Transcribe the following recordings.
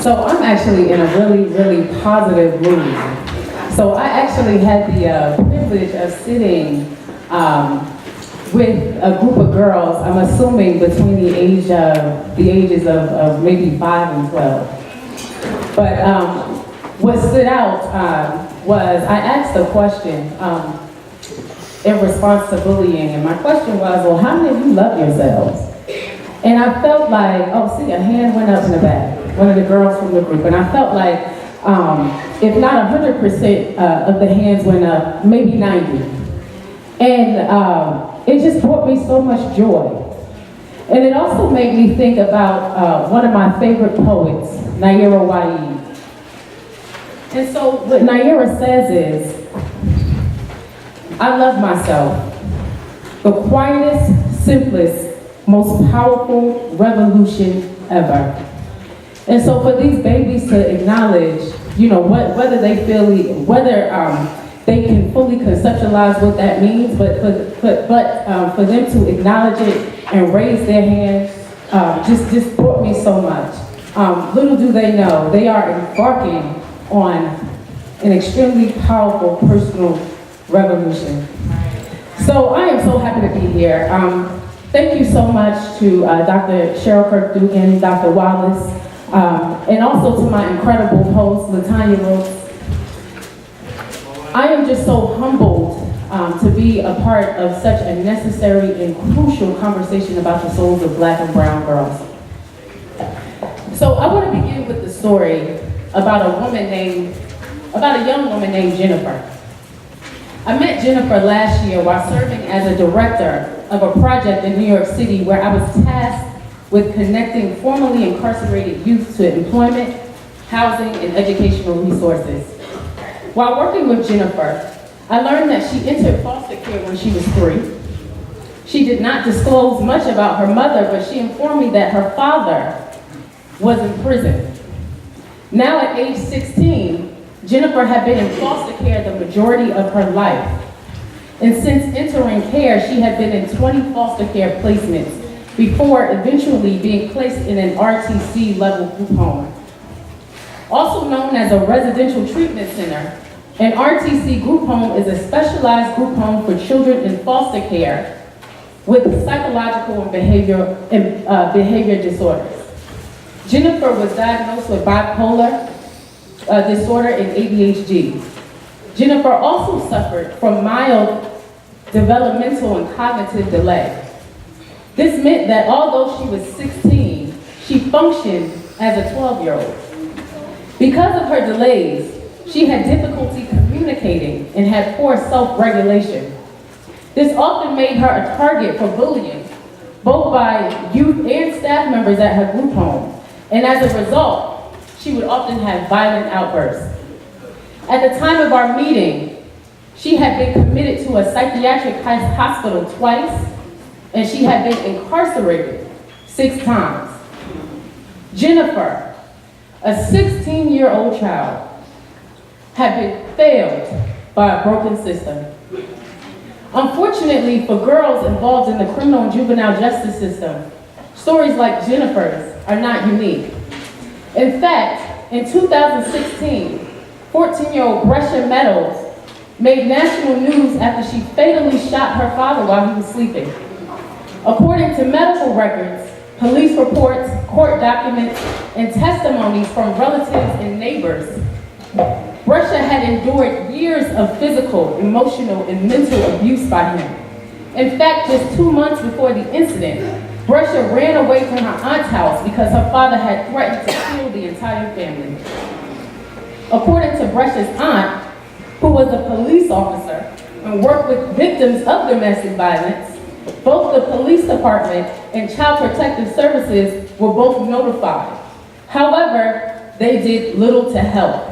So I'm actually in a really, really positive mood. So I actually had the privilege of sitting with a group of girls, I'm assuming between the ages of maybe 5 and 12. But what stood out was I asked a question in response to bullying, and my question was, well, how many of you love yourselves? And I felt like, oh, see, a hand went up in the back, one of the girls from the group, and I felt like, if not 100% of the hands went up, maybe 90. And it just brought me so much joy. And it also made me think about one of my favorite poets, Naira Waid. And so what Naira says is, I love myself, the quietest, simplest, most powerful revolution ever. And so for these babies to acknowledge, whether they feel, whether they can fully conceptualize what that means, but for them to acknowledge it and raise their hands, just brought me so much. Little do they know, they are embarking on an extremely powerful personal revolution. So I am so happy to be here. Thank you so much to Dr. Cheryl Kirk-Dugan, Dr. Wallace, and also to my incredible host, Latanya Rose. I am just so humbled to be a part of such a necessary and crucial conversation about the souls of Black and brown girls. So I want to begin with the story about a young woman named Jennifer. I met Jennifer last year while serving as a director of a project in New York City where I was tasked with connecting formerly incarcerated youth to employment, housing, and educational resources. While working with Jennifer, I learned that she entered foster care when she was 3. She did not disclose much about her mother, but she informed me that her father was in prison. Now at age 16, Jennifer had been in foster care the majority of her life. And since entering care, she had been in 20 foster care placements before eventually being placed in an RTC level group home. Also known as a residential treatment center, an RTC group home is a specialized group home for children in foster care with psychological and behavior disorders. Jennifer was diagnosed with bipolar disorder and ADHD. Jennifer also suffered from mild developmental and cognitive delay. This meant that although she was 16, she functioned as a 12-year-old. Because of her delays, she had difficulty communicating and had poor self-regulation. This often made her a target for bullying, both by youth and staff members at her group home. And as a result, she would often have violent outbursts. At the time of our meeting, she had been committed to a psychiatric hospital twice, and she had been incarcerated 6 times. Jennifer, a 16-year-old child, had been failed by a broken system. Unfortunately for girls involved in the criminal and juvenile justice system, stories like Jennifer's are not unique. In fact, in 2016, 14-year-old Brescia Meadows made national news after she fatally shot her father while he was sleeping. According to medical records, police reports, court documents, and testimonies from relatives and neighbors, Brescia had endured years of physical, emotional, and mental abuse by him. In fact, just 2 months before the incident, Brescia ran away from her aunt's house because her father had threatened to kill the entire family. According to Brescia's aunt, who was a police officer and worked with victims of domestic violence, both the police department and Child Protective Services were both notified. However, they did little to help,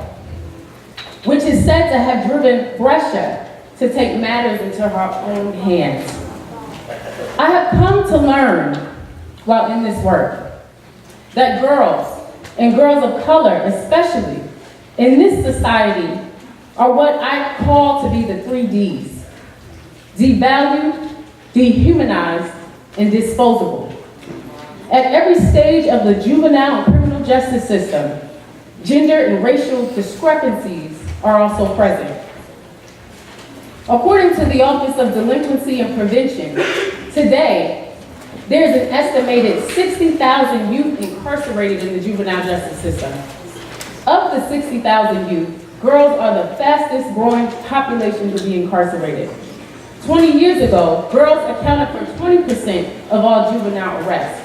which is said to have driven Brescia to take matters into her own hands. I have come to learn, while in this work, that girls, and girls of color especially, in this society are what I call to be the 3 Ds: devalued, dehumanized, and disposable. At every stage of the juvenile and criminal justice system, Gender and racial discrepancies are also present. According to the Office of Delinquency and Prevention, today, there's an estimated 60,000 youth incarcerated in the juvenile justice system. Of the 60,000 youth, girls are the fastest growing population to be incarcerated. 20 years ago, girls accounted for 20% of all juvenile arrests.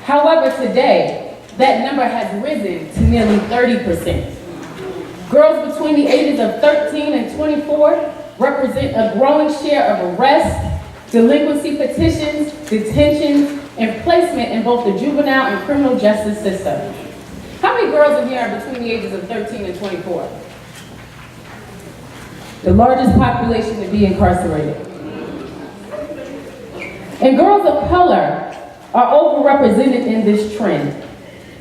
However, today, that number has risen to nearly 30%. Girls between the ages of 13 and 24 represent a growing share of arrests, delinquency petitions, detentions, and placement in both the juvenile and criminal justice system. How many girls in here are between the ages of 13 and 24? The largest population to be incarcerated. And girls of color are overrepresented in this trend.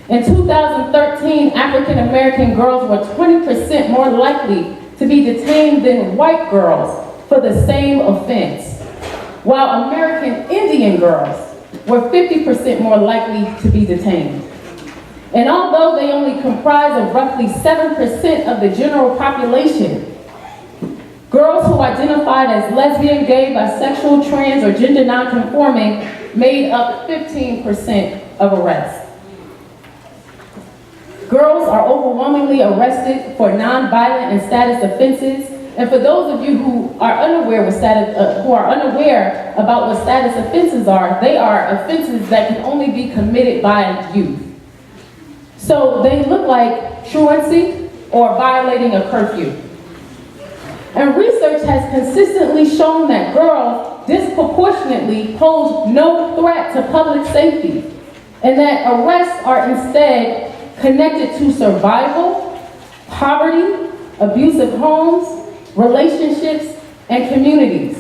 In 2013, African American girls were 20% more likely to be detained than white girls for the same offense, while American Indian girls were 50% more likely to be detained. And although they only comprise of roughly 7% of the general population, girls who identified as lesbian, gay, bisexual, trans, or gender nonconforming made up 15% of arrests. Girls are overwhelmingly arrested for nonviolent and status offenses. And for those of you who are unaware about what status offenses are, they are offenses that can only be committed by youth. So they look like truancy or violating a curfew. And research has consistently shown that girls disproportionately pose no threat to public safety, and that arrests are instead connected to survival, poverty, abusive homes, relationships, and communities.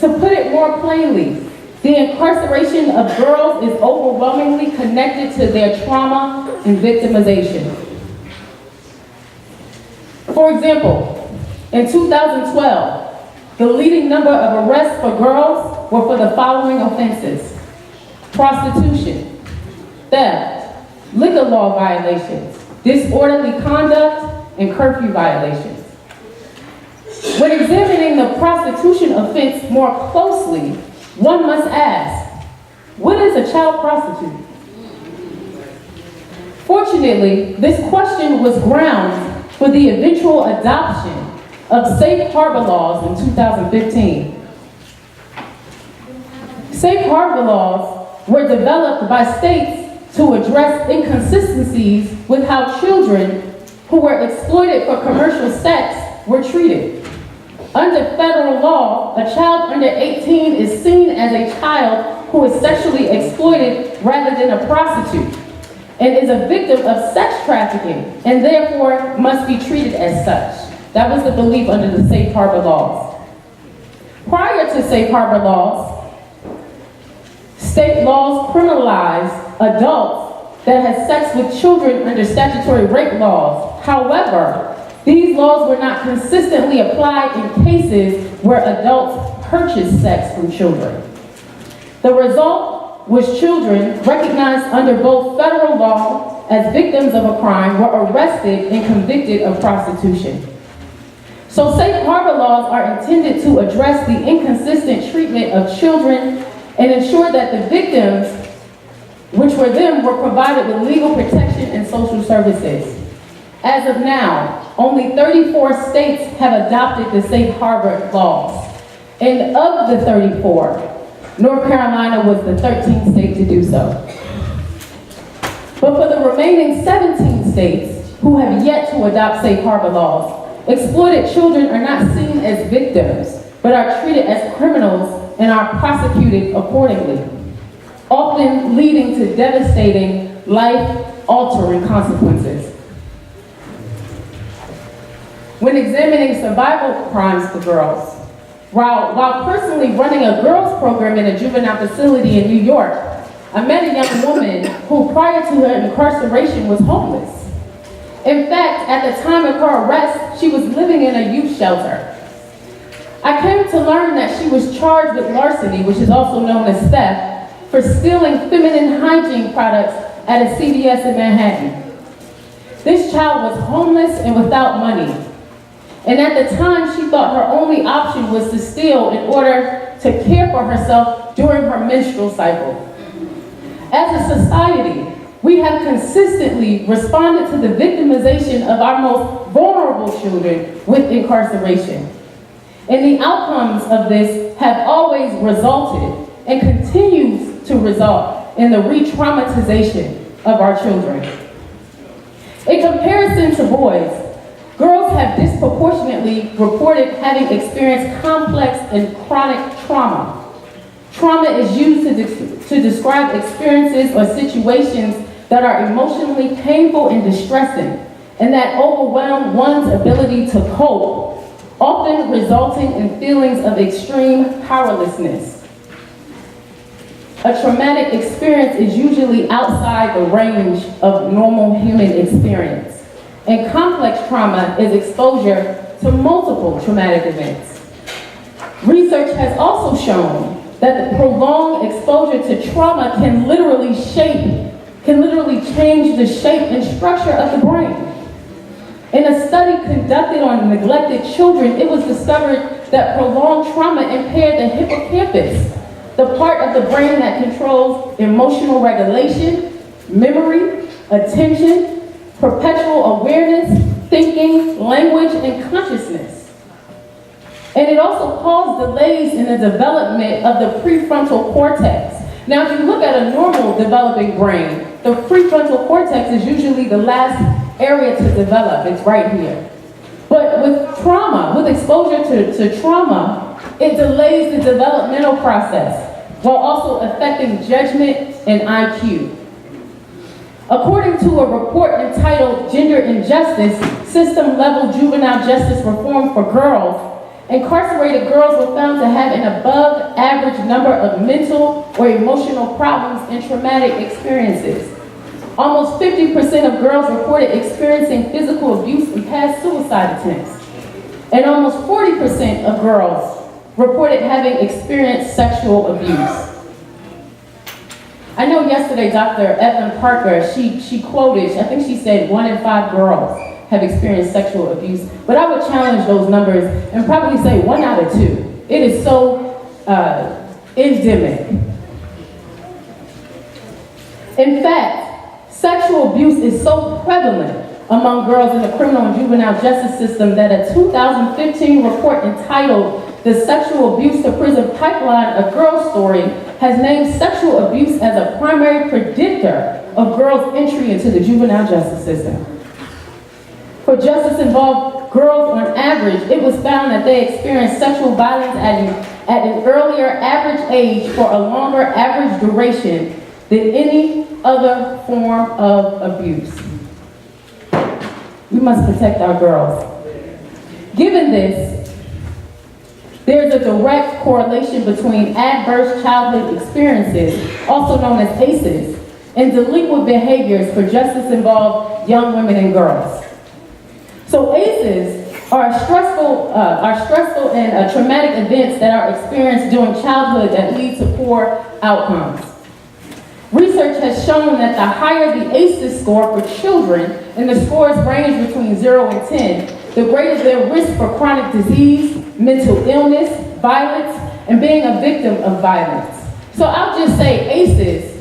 To put it more plainly, the incarceration of girls is overwhelmingly connected to their trauma and victimization. For example, in 2012, the leading number of arrests for girls were for the following offenses: prostitution, theft, liquor law violations, disorderly conduct, and curfew violations. When examining the prostitution offense more closely, one must ask, what is a child prostitute? Fortunately, this question was grounds for the eventual adoption of safe harbor laws in 2015. Safe harbor laws were developed by states to address inconsistencies with how children who were exploited for commercial sex were treated. Under federal law, a child under 18 is seen as a child who is sexually exploited rather than a prostitute, and is a victim of sex trafficking, and therefore must be treated as such. That was the belief under the safe harbor laws. Prior to safe harbor laws, state laws criminalized adults that had sex with children under statutory rape laws. However, these laws were not consistently applied in cases where adults purchased sex from children. The result was children recognized under both federal law as victims of a crime were arrested and convicted of prostitution. So safe harbor laws are intended to address the inconsistent treatment of children and ensure that the victims, which were them, were provided with legal protection and social services. As of now, only 34 states have adopted the safe harbor laws. And of the 34, North Carolina was the 13th state to do so. But for the remaining 17 states who have yet to adopt safe harbor laws, exploited children are not seen as victims, but are treated as criminals and are prosecuted accordingly, often leading to devastating, life-altering consequences. When examining survival crimes for girls, while personally running a girls program in a juvenile facility in New York, I met a young woman who prior to her incarceration was homeless. In fact, at the time of her arrest, she was living in a youth shelter. I came to learn that she was charged with larceny, which is also known as theft, for stealing feminine hygiene products at a CVS in Manhattan. This child was homeless and without money. And at the time, she thought her only option was to steal in order to care for herself during her menstrual cycle. As a society, we have consistently responded to the victimization of our most vulnerable children with incarceration. And the outcomes of this have always resulted and continues to result in the re-traumatization of our children. In comparison to boys, girls have disproportionately reported having experienced complex and chronic trauma. Trauma is used to describe experiences or situations that are emotionally painful and distressing, and that overwhelm one's ability to cope, often resulting in feelings of extreme powerlessness. A traumatic experience is usually outside the range of normal human experience, and complex trauma is exposure to multiple traumatic events. Research has also shown that the prolonged exposure to trauma can literally change the shape and structure of the brain. In a study conducted on neglected children, it was discovered that prolonged trauma impaired the hippocampus, the part of the brain that controls emotional regulation, memory, attention, perpetual awareness, thinking, language, and consciousness. And it also caused delays in the development of the prefrontal cortex. Now, if you look at a normal developing brain, the prefrontal cortex is usually the last area to develop. It's right here. But with trauma, with exposure to trauma, it delays the developmental process while also affecting judgment and IQ. According to a report entitled Gender Injustice, System-Level Juvenile Justice Reform for Girls, incarcerated girls were found to have an above-average number of mental or emotional problems and traumatic experiences. Almost 50% of girls reported experiencing physical abuse and past suicide attempts. And almost 40% of girls reported having experienced sexual abuse. I know yesterday Dr. Evelyn Parker, she quoted, I think she said 1 in 5 girls have experienced sexual abuse, but I would challenge those numbers and probably say 1 out of 2. It is so endemic. In fact, sexual abuse is so prevalent among girls in the criminal and juvenile justice system that a 2015 report entitled The Sexual Abuse to Prison Pipeline, A Girl Story, has named sexual abuse as a primary predictor of girls' entry into the juvenile justice system. For justice-involved girls, on average, it was found that they experienced sexual violence at an earlier average age for a longer average duration than any other form of abuse. We must protect our girls. Given this, there's a direct correlation between adverse childhood experiences, also known as ACEs, and delinquent behaviors for justice-involved young women and girls. So ACEs are stressful and traumatic events that are experienced during childhood that lead to poor outcomes. Research has shown that the higher the ACEs score for children, and the scores range between 0 and 10, the greater their risk for chronic disease, mental illness, violence, and being a victim of violence. So I'll just say ACEs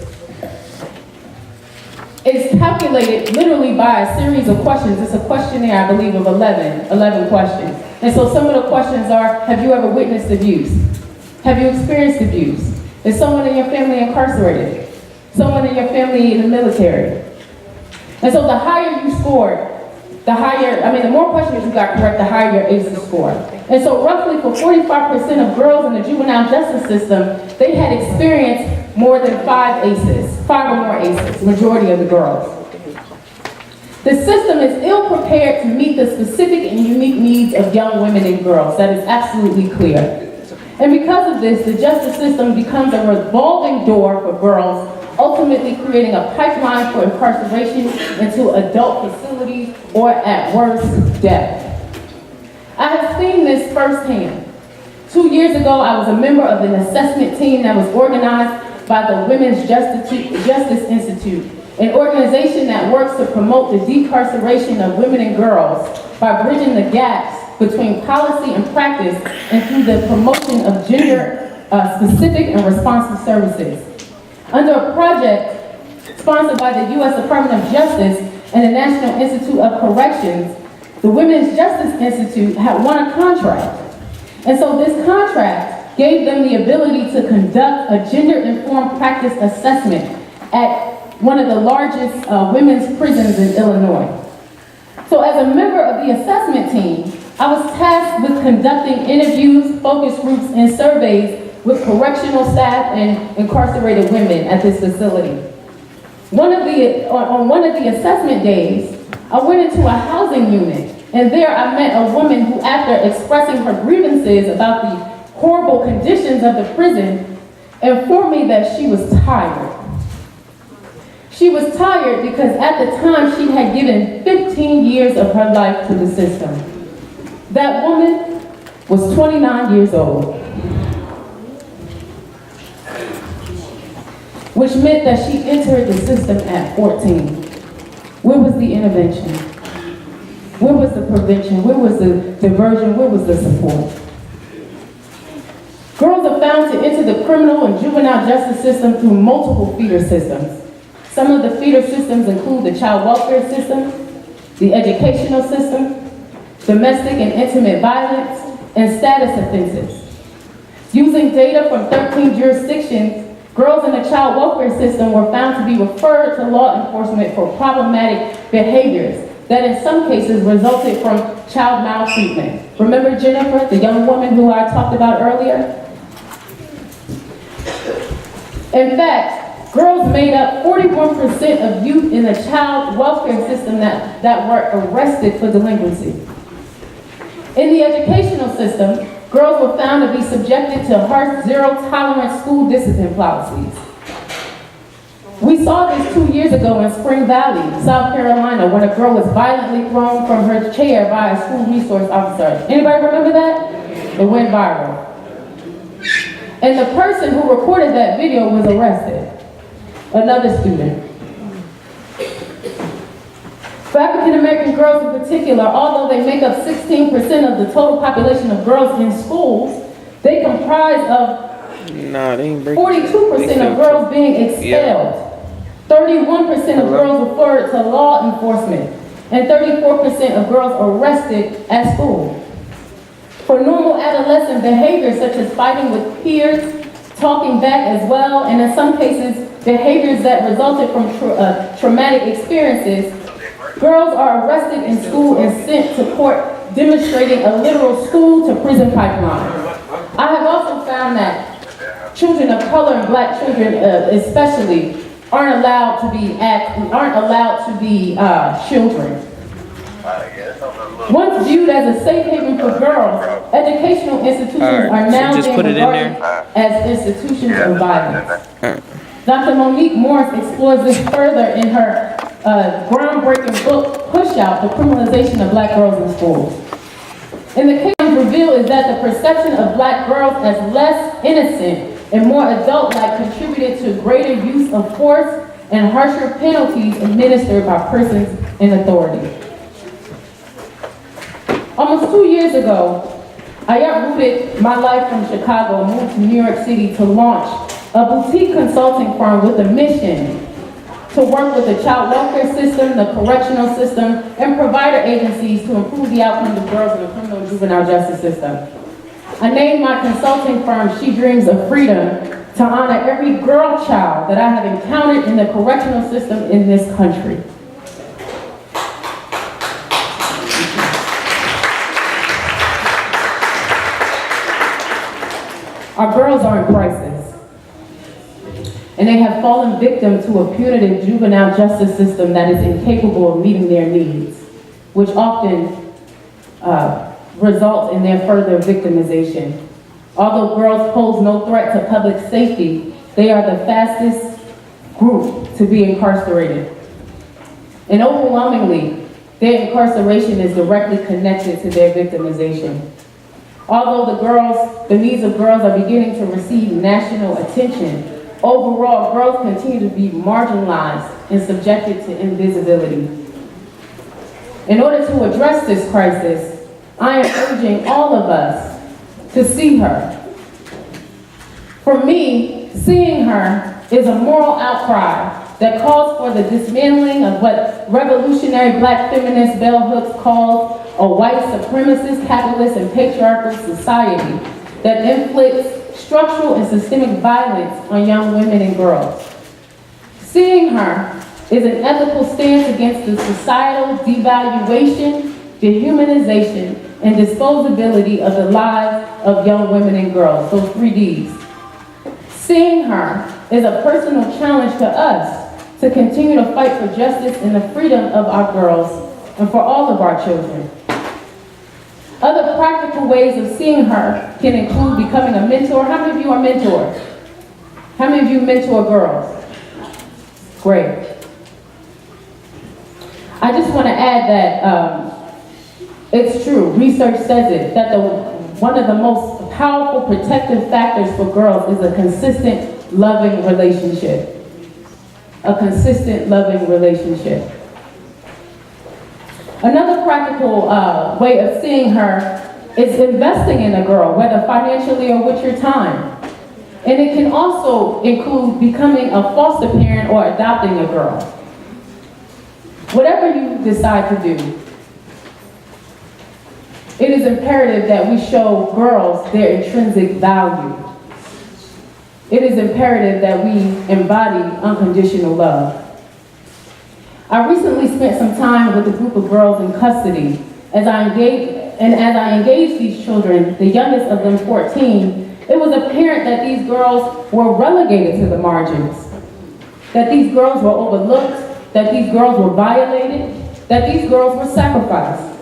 is calculated literally by a series of questions. It's a questionnaire, I believe, of 11 questions. And so some of the questions are, have you ever witnessed abuse? Have you experienced abuse? Is someone in your family incarcerated? Someone in your family in the military? And so the higher you scored, the more questions you got correct, the higher your ACEs score. And so roughly for 45% of girls in the juvenile justice system, they had experienced more than 5 ACEs, 5 or more ACEs, majority of the girls. The system is ill prepared to meet the specific and unique needs of young women and girls. That is absolutely clear. And because of this, the justice system becomes a revolving door for girls, ultimately creating a pipeline for incarceration into adult facilities or, at worst, death. I have seen this firsthand. 2 years ago, I was a member of an assessment team that was organized by the Women's Justice Institute. an organization that works to promote the decarceration of women and girls by bridging the gaps between policy and practice and through the promotion of gender-specific and responsive services. Under a project sponsored by the U.S. Department of Justice and the National Institute of Corrections, the Women's Justice Institute had won a contract. And so this contract gave them the ability to conduct a gender-informed practice assessment at one of the largest women's prisons in Illinois. So as a member of the assessment team, I was tasked with conducting interviews, focus groups, and surveys with correctional staff and incarcerated women at this facility. On one of the assessment days, I went into a housing unit, and there I met a woman who, after expressing her grievances about the horrible conditions of the prison, informed me that she was tired. She was tired because at the time she had given 15 years of her life to the system. That woman was 29 years old, which meant that she entered the system at 14. Where was the intervention? Where was the prevention? Where was the diversion? Where was the support? Girls are found to enter the criminal and juvenile justice system through multiple feeder systems. Some of the feeder systems include the child welfare system, the educational system, domestic and intimate violence, and status offenses. Using data from 13 jurisdictions, girls in the child welfare system were found to be referred to law enforcement for problematic behaviors that in some cases resulted from child maltreatment. Remember Jennifer, the young woman who I talked about earlier? In fact, girls made up 41% of youth in the child welfare system that were arrested for delinquency. In the educational system, girls were found to be subjected to harsh zero-tolerance school discipline policies. We saw this 2 years ago in Spring Valley, South Carolina, when a girl was violently thrown from her chair by a school resource officer. Anybody remember that? It went viral. And the person who recorded that video was arrested. Another student. For African American girls in particular, although they make up 16% of the total population of girls in schools, they comprise of 42% of girls being expelled, 31% of girls referred to law enforcement, and 34% of girls arrested at school. For normal adolescent behaviors such as fighting with peers, talking back as well, and in some cases, behaviors that resulted from traumatic experiences, girls are arrested in school and sent to court, demonstrating a literal school-to-prison pipeline. I have also found that children of color and black children, especially, aren't allowed to be children. Once viewed as a safe haven for girls, educational institutions are now being regarded as institutions of violence. Dr. Monique Morris explores this further in her groundbreaking book, Push Out, The Criminalization of Black Girls in Schools. And the case revealed is that the perception of black girls as less innocent and more adult-like contributed to greater use of force and harsher penalties administered by persons in authority. Almost 2 years ago, I uprooted my life from Chicago and moved to New York City to launch a boutique consulting firm with a mission to work with the child welfare system, the correctional system, and provider agencies to improve the outcomes of girls in the criminal and juvenile justice system. I named my consulting firm She Dreams of Freedom to honor every girl child that I have encountered in the correctional system in this country. Our girls are in crisis, and they have fallen victim to a punitive juvenile justice system that is incapable of meeting their needs, which often results in their further victimization. Although girls pose no threat to public safety, they are the fastest group to be incarcerated. And overwhelmingly, their incarceration is directly connected to their victimization. Although the needs of girls are beginning to receive national attention, Overall, girls continue to be marginalized and subjected to invisibility. In order to address this crisis, I am urging all of us to see her. For me, seeing her is a moral outcry that calls for the dismantling of what revolutionary black feminist bell hooks called a white supremacist, capitalist, and patriarchal society that inflicts structural and systemic violence on young women and girls. Seeing her is an ethical stance against the societal devaluation, dehumanization, and disposability of the lives of young women and girls, those 3 Ds. Seeing her is a personal challenge to us to continue to fight for justice and the freedom of our girls and for all of our children. Other practical ways of seeing her can include becoming a mentor. How many of you are mentors? How many of you mentor girls? Great. I just want to add that it's true, research says it, that one of the most powerful protective factors for girls is a consistent, loving relationship. A consistent, loving relationship. Another practical way of seeing her is investing in a girl, whether financially or with your time. And it can also include becoming a foster parent or adopting a girl. Whatever you decide to do, it is imperative that we show girls their intrinsic value. It is imperative that we embody unconditional love. I recently spent some time with a group of girls in custody. As I engaged these children, the youngest of them 14, it was apparent that these girls were relegated to the margins, that these girls were overlooked, that these girls were violated, that these girls were sacrificed,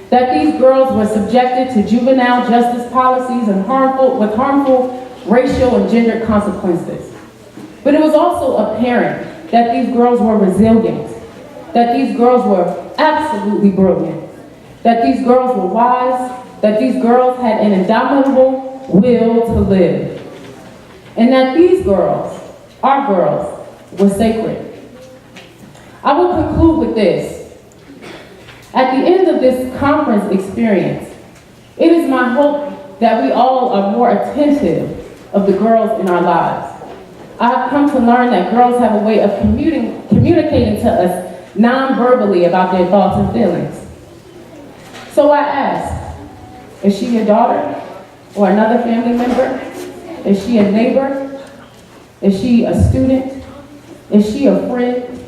that these girls were subjected to juvenile justice policies and harmful racial and gender consequences. But it was also apparent that these girls were resilient, that these girls were absolutely brilliant, that these girls were wise, that these girls had an indomitable will to live, and that these girls, our girls, were sacred. I will conclude with this. At the end of this conference experience, it is my hope that we all are more attentive of the girls in our lives. I have come to learn that girls have a way of communicating to us non-verbally about their thoughts and feelings. So I ask, is she your daughter or another family member? Is she a neighbor? Is she a student? Is she a friend?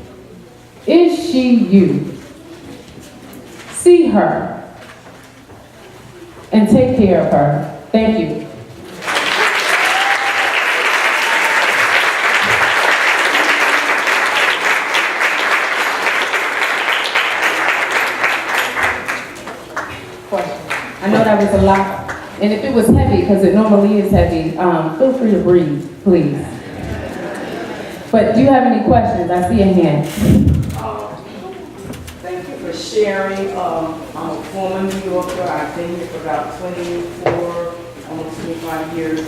Is she you? See her and take care of her. Thank you. I know that was a lot, and if it was heavy, because it normally is heavy, feel free to breathe, please. But do you have any questions? I see a hand. Thank you for sharing. I'm a former New Yorker. I've been here for about 24, almost 25 years.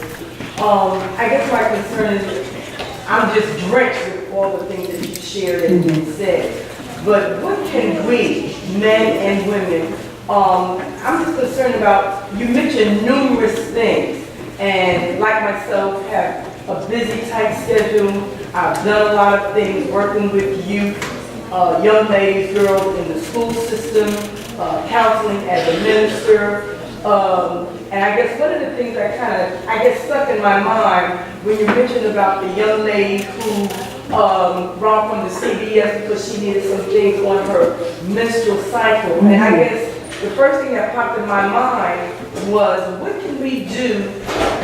I guess my concern is I'm just drenched with all the things that you shared and said. But what can we, men and women, I'm just concerned about, you mentioned numerous things, and like myself, have a busy, tight schedule. I've done a lot of things working with youth, young ladies, girls in the school system, counseling as a minister. And I guess one of the things that kind of, stuck in my mind when you mentioned about the young lady who brought from the CBS because she needed some things on her menstrual cycle. And I guess the first thing that popped in my mind was, what can we do?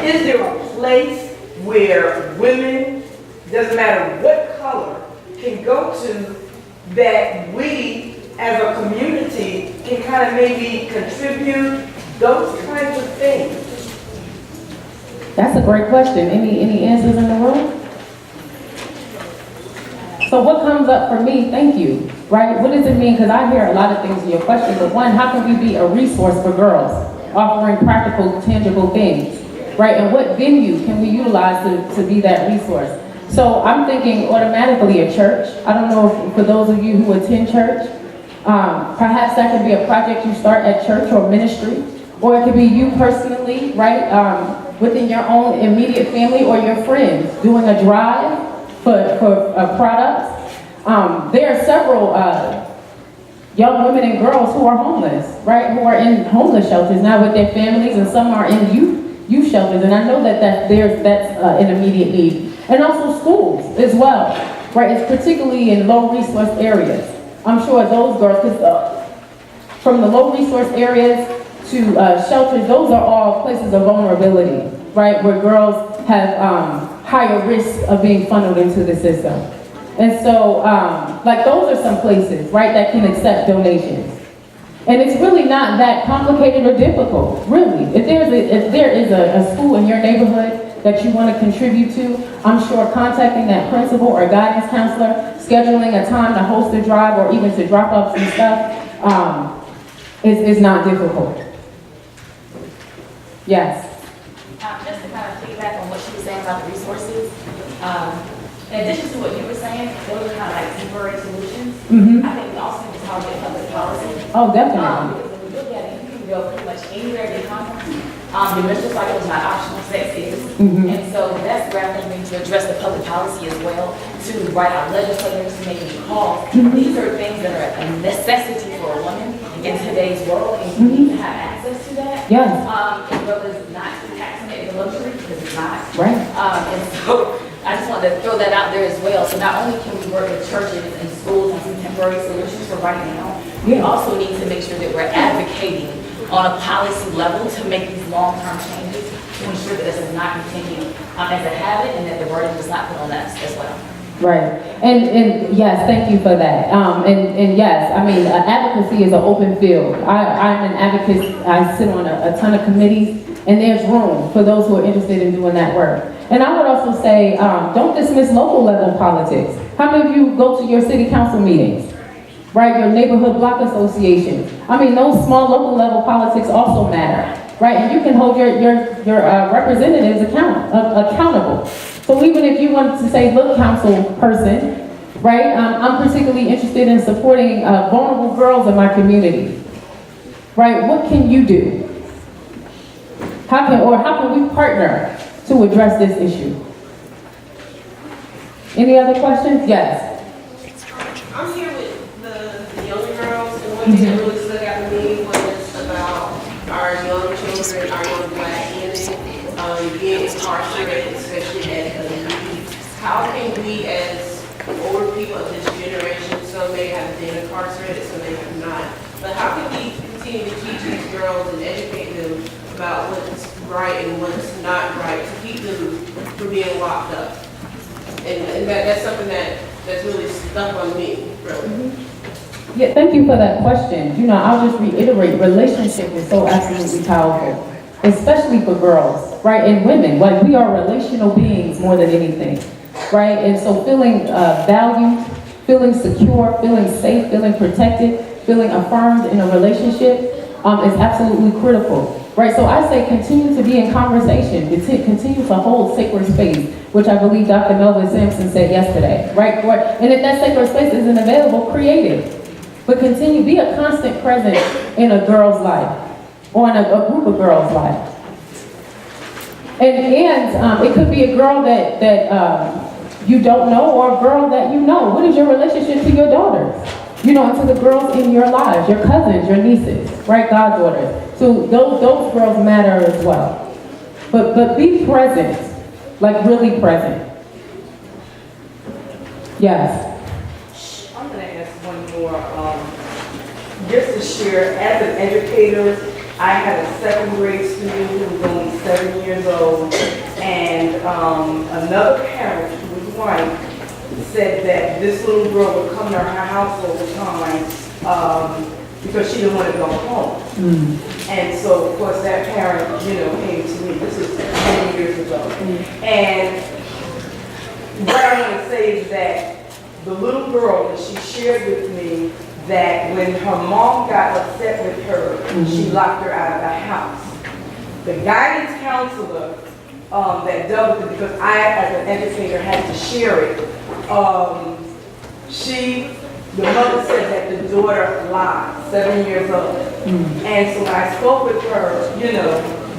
Is there a place where women, doesn't matter what color, can go to that we as a community can kind of maybe contribute those kinds of things? That's a great question. Any answers in the room? So what comes up for me, thank you, right? What does it mean? Because I hear a lot of things in your question, but one, how can we be a resource for girls, offering practical, tangible things? right? And what venue can we utilize to be that resource? So I'm thinking automatically a church. I don't know if, for those of you who attend church, perhaps that could be a project you start at church or ministry, or it could be you personally, right? Within your own immediate family or your friends, doing a drive for products. There are several young women and girls who are homeless, right? Who are in homeless shelters now with their families, and some are in youth shelters. And I know that's an immediate need. And also schools as well, right? It's particularly in low resource areas. I'm sure those girls, because from the low resource areas to shelters, those are all places of vulnerability, right? Where girls have higher risk of being funneled into the system. And so, like those are some places, right, that can accept donations. And it's really not that complicated or difficult, really. If there is a school in your neighborhood that you want to contribute to, I'm sure contacting that principal or guidance counselor, scheduling a time to host a drive or even to drop off some stuff is not difficult. Yes? Just to kind of piggyback on what she was saying about the resources, in addition to what you were saying, those are kind of like temporary solutions. I think we also need to talk about public policy. Oh, definitely. Because when we look at it, you can go pretty much anywhere in the economy. The menstrual cycle is not optional, sex is. And so that's where I think we need to address the public policy as well, to write out legislators, to make any calls. These are things that are a necessity for a woman in today's world, and you need to have access to that. Yes. As well as not taxing it as a luxury, because it's not. Right. And so I just wanted to throw that out there as well. So not only can we work with churches and schools and some temporary solutions for right now, we also need to make sure that we're advocating on a policy level to make these long-term changes to ensure that this does not continue as a habit and that the burden is not put on us as well. Right. And yes, thank you for that. And yes, I mean, advocacy is an open field. I'm an advocate. I sit on a ton of committees, and there's room for those who are interested in doing that work. And I would also say, don't dismiss local level politics. How many of you go to your city council meetings? Right, your neighborhood block associations. I mean, those small local level politics also matter, right? And you can hold your representatives accountable. So even if you wanted to say, look, council person, right? I'm particularly interested in supporting vulnerable girls in my community, right? What can you do? How can we partner to address this issue? Any other questions? Yes. I'm here with the younger girls, and one thing that really stuck out to me was about our young children, our young black women, being incarcerated, especially at a youth. How can we, as older people of this generation, some may have been incarcerated, some may have not, but how can we continue to teach these girls and educate them about what's right and what's not right to keep them from being locked up? And that's something that's really stuck on me, really. Yeah, thank you for that question. You know, I'll just reiterate, relationship is so absolutely powerful, especially for girls, right? And women, like we are relational beings more than anything, right? And so feeling valued, feeling secure, feeling safe, feeling protected, feeling affirmed in a relationship is absolutely critical, right? So I say continue to be in conversation, continue to hold sacred space, which I believe Dr. Melvin Sampson said yesterday, right? And if that sacred space isn't available, create it. But continue, be a constant presence in a girl's life, or in a group of girls' life. And it could be a girl that you don't know, or a girl that you know. What is your relationship to your daughters? You know, and to the girls in your lives, your cousins, your nieces, right, goddaughters. So those girls matter as well. But be present, like really present. Yes. I'm gonna ask one more, just to share, as an educator, I had a second grade student who was only 7 years old, and another parent who was white said that this little girl would come to her house all the time because she didn't want to go home. And so, of course, that parent, came to me. This was 10 years ago. And what I want to say is that the little girl that she shared with me that when her mom got upset with her, she locked her out of the house. The guidance counselor that dealt with it because I, as an educator, had to share it. The mother said that the daughter lied, 7 years old. And so I spoke with her, you know,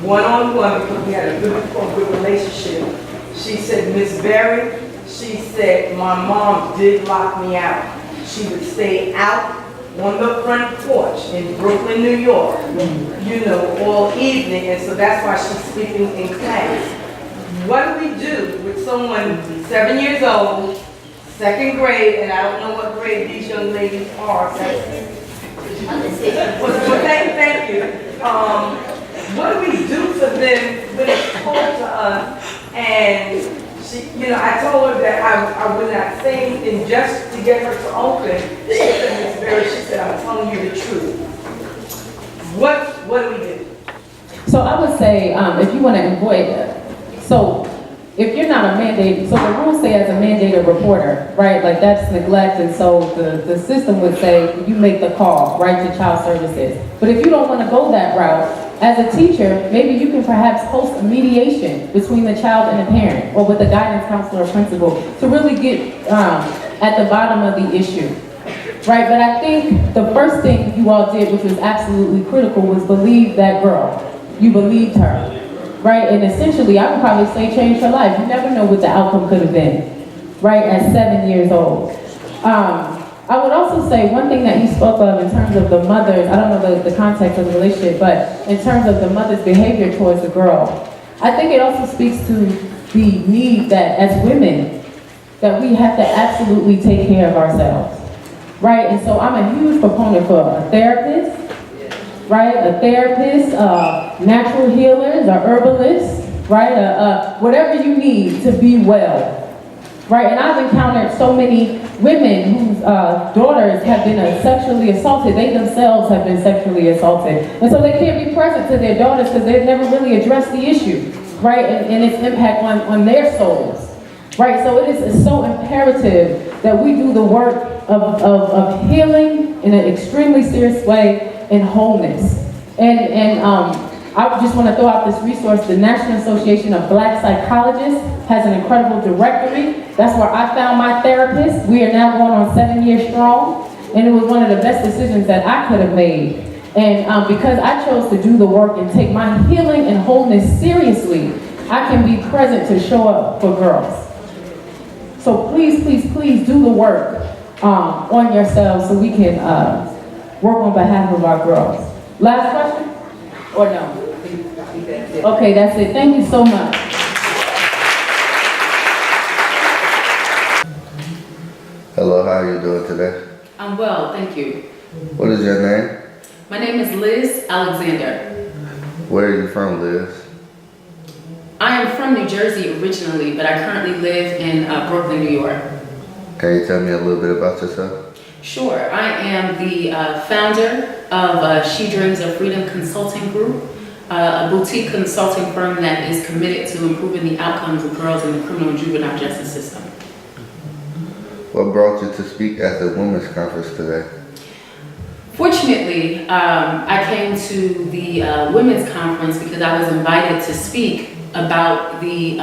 one-on-one because we had a good relationship. She said, Miss Berry, she said, my mom did lock me out. She would stay out on the front porch in Brooklyn, New York, you know, all evening. And so that's why she's speaking in class. What do we do with someone 7 years old, second grade, and I don't know what grade these young ladies are. Thank you. What do we do for them when it's told to us? And she, you know, I told her that I would not say anything just to get her to open. She said, Miss Berry, she said, I'm telling you the truth. What do we do? So I would say, if you want to avoid that, so if you're not a mandated, so the rules say as a mandated reporter, right? Like that's neglect, and so the system would say you make the call, right, to child services. But if you don't want to go that route, as a teacher, maybe you can perhaps host a mediation between the child and the parent, or with a guidance counselor or principal, to really get at the bottom of the issue, right? But I think the first thing you all did, which was absolutely critical, was believe that girl. You believed her. Right, and essentially, I would probably say change her life. You never know what the outcome could have been, right, at 7 years old. I would also say one thing that you spoke of in terms of the mothers, I don't know the context of the relationship, but in terms of the mother's behavior towards the girl, I think it also speaks to the need that as women, that we have to absolutely take care of ourselves, right? And so I'm a huge proponent for a therapist, right? A therapist, natural healers, or herbalists, right? Whatever you need to be well, right? And I've encountered so many women whose daughters have been sexually assaulted. They themselves have been sexually assaulted. And so they can't be present to their daughters because they've never really addressed the issue, right? And its impact on their souls, right? So it is so imperative that we do the work of healing in an extremely serious way, and wholeness. And I just want to throw out this resource. The National Association of Black Psychologists has an incredible directory. That's where I found my therapist. We are now going on 7 years strong, and it was one of the best decisions that I could have made. And because I chose to do the work and take my healing and wholeness seriously, I can be present to show up for girls. So please, please, please do the work on yourselves so we can work on behalf of our girls. Last question? Or no? Okay, that's it. Thank you so much. Hello, how are you doing today? I'm well, thank you. What is your name? My name is Liz Alexander. Where are you from, Liz? I am from New Jersey originally, but I currently live in Brooklyn, New York. Can you tell me a little bit about yourself? Sure, I am the founder of She Dreams of Freedom Consulting Group, a boutique consulting firm that is committed to improving the outcomes of girls in the criminal and juvenile justice system. What brought you to speak at the Women's Conference today? Fortunately, I came to the Women's Conference because I was invited to speak about the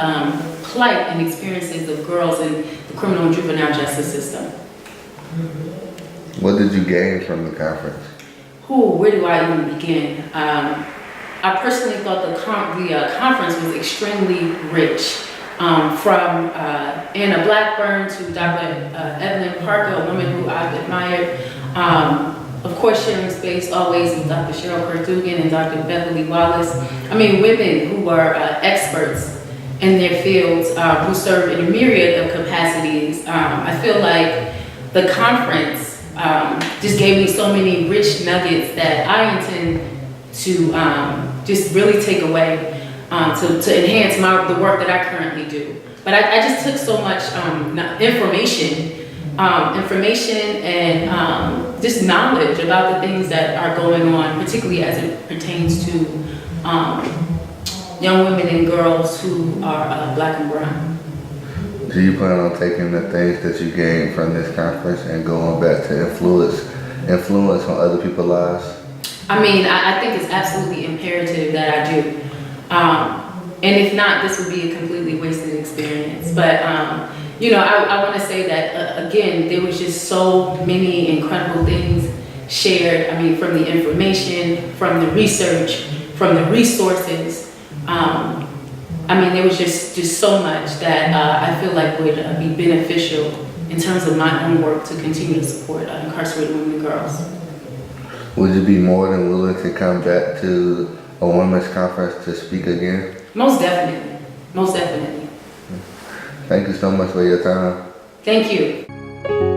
plight and experiences of girls in the criminal and juvenile justice system. What did you gain from the conference? Where do I even begin? I personally thought the conference was extremely rich. From Anna Blackburn to Dr. Evelyn Parker, a woman who I've admired. Of course, sharing space always with Dr. Cheryl Kirk-Dugan and Dr. Beverly Wallace. I mean, women who are experts in their fields, who serve in a myriad of capacities. I feel like the conference just gave me so many rich nuggets that I intend to just really take away to enhance the work that I currently do. But I just took so much information and just knowledge about the things that are going on, particularly as it pertains to young women and girls who are Black and brown. Do you plan on taking the things that you gained from this conference and going back to influence on other people's lives? I mean, I think it's absolutely imperative that I do. And if not, this would be a completely wasted experience. But, you know, I want to say that, again, there was just so many incredible things shared. I mean, from the information, from the research, from the resources. I mean, there was just so much that I feel like would be beneficial in terms of my own work to continue to support incarcerated women and girls. Would you be more than willing to come back to a women's conference to speak again? Most definitely. Most definitely. Thank you so much for your time. Thank you.